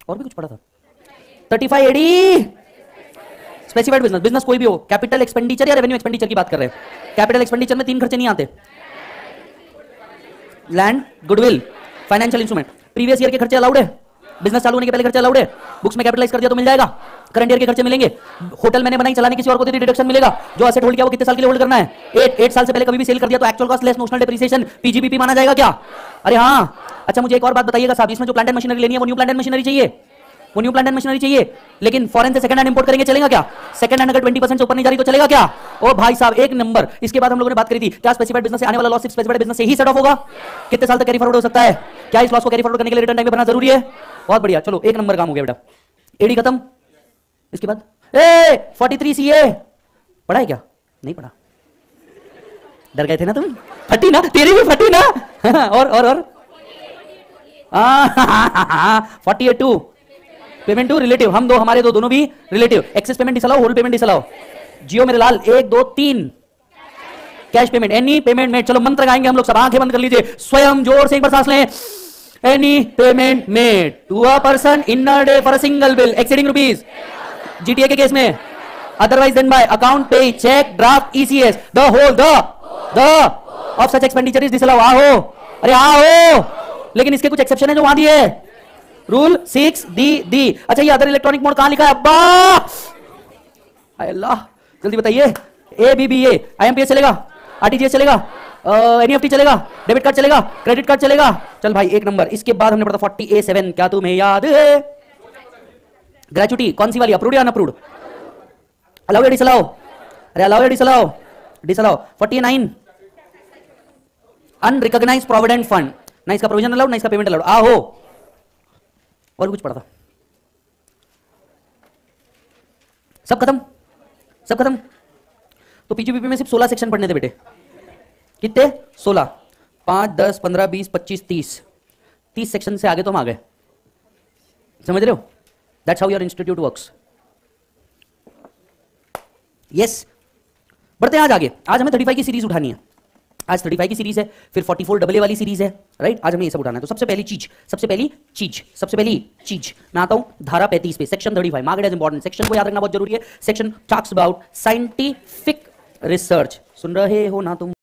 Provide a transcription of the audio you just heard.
और भी कुछ पढ़ा था 35 एडी स्पेसिफाइड बिजनेस। बिजनेस कोई भी हो, कैपिटल एक्सपेंडिचर या रेवेन्यू एक्सपेंडिचर की बात कर रहे हैं। कैपिटल एक्सपेंडिचर में 3 खर्चे नहीं आते, land, goodwill, financial instrument. Previous year के खर्चे अलाउड है, बिजनेस चालू होने के पहले खर्चे अलाउड है। बुक्स में कैपिटलाइज कर दिया तो मिल जाएगा। करंट ईयर के खर्चे मिलेंगे। होटल मैंने बनाई चलाने किसी और को दे दी डिडक्शन मिलेगा। जो एसेट होल्ड किया वो कितने साल के लिए होल्ड करना है? 8 साल से पहले कभी भी सेल कर दिया तो actual cost less notional depreciation PGBP माना जाएगा क्या? अरे हाँ। अच्छा मुझे एक और बात बताइएगा साहब, इसमें जो प्लांट एंड मशीनरी लेनी है वो न्यू प्लांट एंड मशीनरी चाहिए, वो न्यू प्लांट एंड मशीनरी चाहिए। लेकिन फॉरेन से सेकंड हैंड इंपोर्ट करेंगे चलेगा क्या? सेकंड हैंड अगर 20% से ऊपर नहीं जा रही तो चलेगा क्या? ओ भाई साहब एक नंबर। इसके बाद हम लोगों ने बात करी थी क्या स्पेसिफाइड बिजनेस से आने वाला लॉस सिर्फ स्पेसिफाइड बिजनेस से ही सेट ऑफ होगा? कितने साल तक कैरी फॉरवर्ड हो सकता है? क्या इस लॉस को कैरी फॉरवर्ड करने के लिए रिटर्न टाइम में भरना जरूरी है? बहुत बढ़िया, चलो एक नंबर काम हो गया बेटा। एडी खत्म। इसके बाद 43 सीए पढ़ा है क्या? नहीं पढ़ा, डर गए थे ना तुम? फटी ना, तेरी भी फटी ना। और 48 पेमेंट टू रिलेटिव, हम दो हमारे दो दोनों भी relative. Excess payment disallow, hold payment disallow. जियो मेरे लाल 1 2 3 cash payment, any payment made. चलो मंत्र गाएंगे हम लोग सब, आंखें बंद कर लीजिए, स्वयं जोर से एक बार सांस लें। Any payment made to a person in a day for a single bill exceeding rupees, GTA के केस में, otherwise then by account pay cheque draft ECS, the whole the of such expenditure is disallow. आओ, अरे आओ। लेकिन इसके कुछ exception है जो वहां दिए। रूल 6 दी। अच्छा ये अदर इलेक्ट्रॉनिक मोड कहां लिखा है? अब्बा अल्लाह, जल्दी बताइए। ABBA IMPS चलेगा, RTGS चलेगा, NEFT चलेगा, डेबिट कार्ड चलेगा, क्रेडिट कार्ड चलेगा। चल भाई एक नंबर। इसके बाद हमने पढ़ा 40A7, क्या तुम्हें याद है? ग्रेचुटी कौन सी वाली, अप्रूव्ड या अनअप्रूव्ड? अलाउ या डिसअलाउ? अरे अलाउ या disallow? Disallow. 49 unrecognised provident fund, ना इसका प्रोविजन अलाउड ना इसका पेमेंट अलाउड। आहो, और कुछ पढ़ा था? सब खत्म, सब खत्म। तो पीजीबीपी में सिर्फ 16 सेक्शन पढ़ने थे बेटे। कितने? 16। 5 10 15 20 25 30 सेक्शन से आगे तो हम आ गए। समझ रहे हो? That's how your institute works. Yes, बढ़ते हैं आज आगे। आज हमें 35 की सीरीज उठानी है। आज 35 की सीरीज है, फिर 44 AA वाली सीरीज है, राइट? आज हमें ये सब उठाना है। तो सबसे पहली चीज मैं आता हूं धारा 35 पे, section 35। Mark it as important. Section को याद रखना बहुत जरूरी है। Section talks about scientific research. सुन रहे हो ना तुम?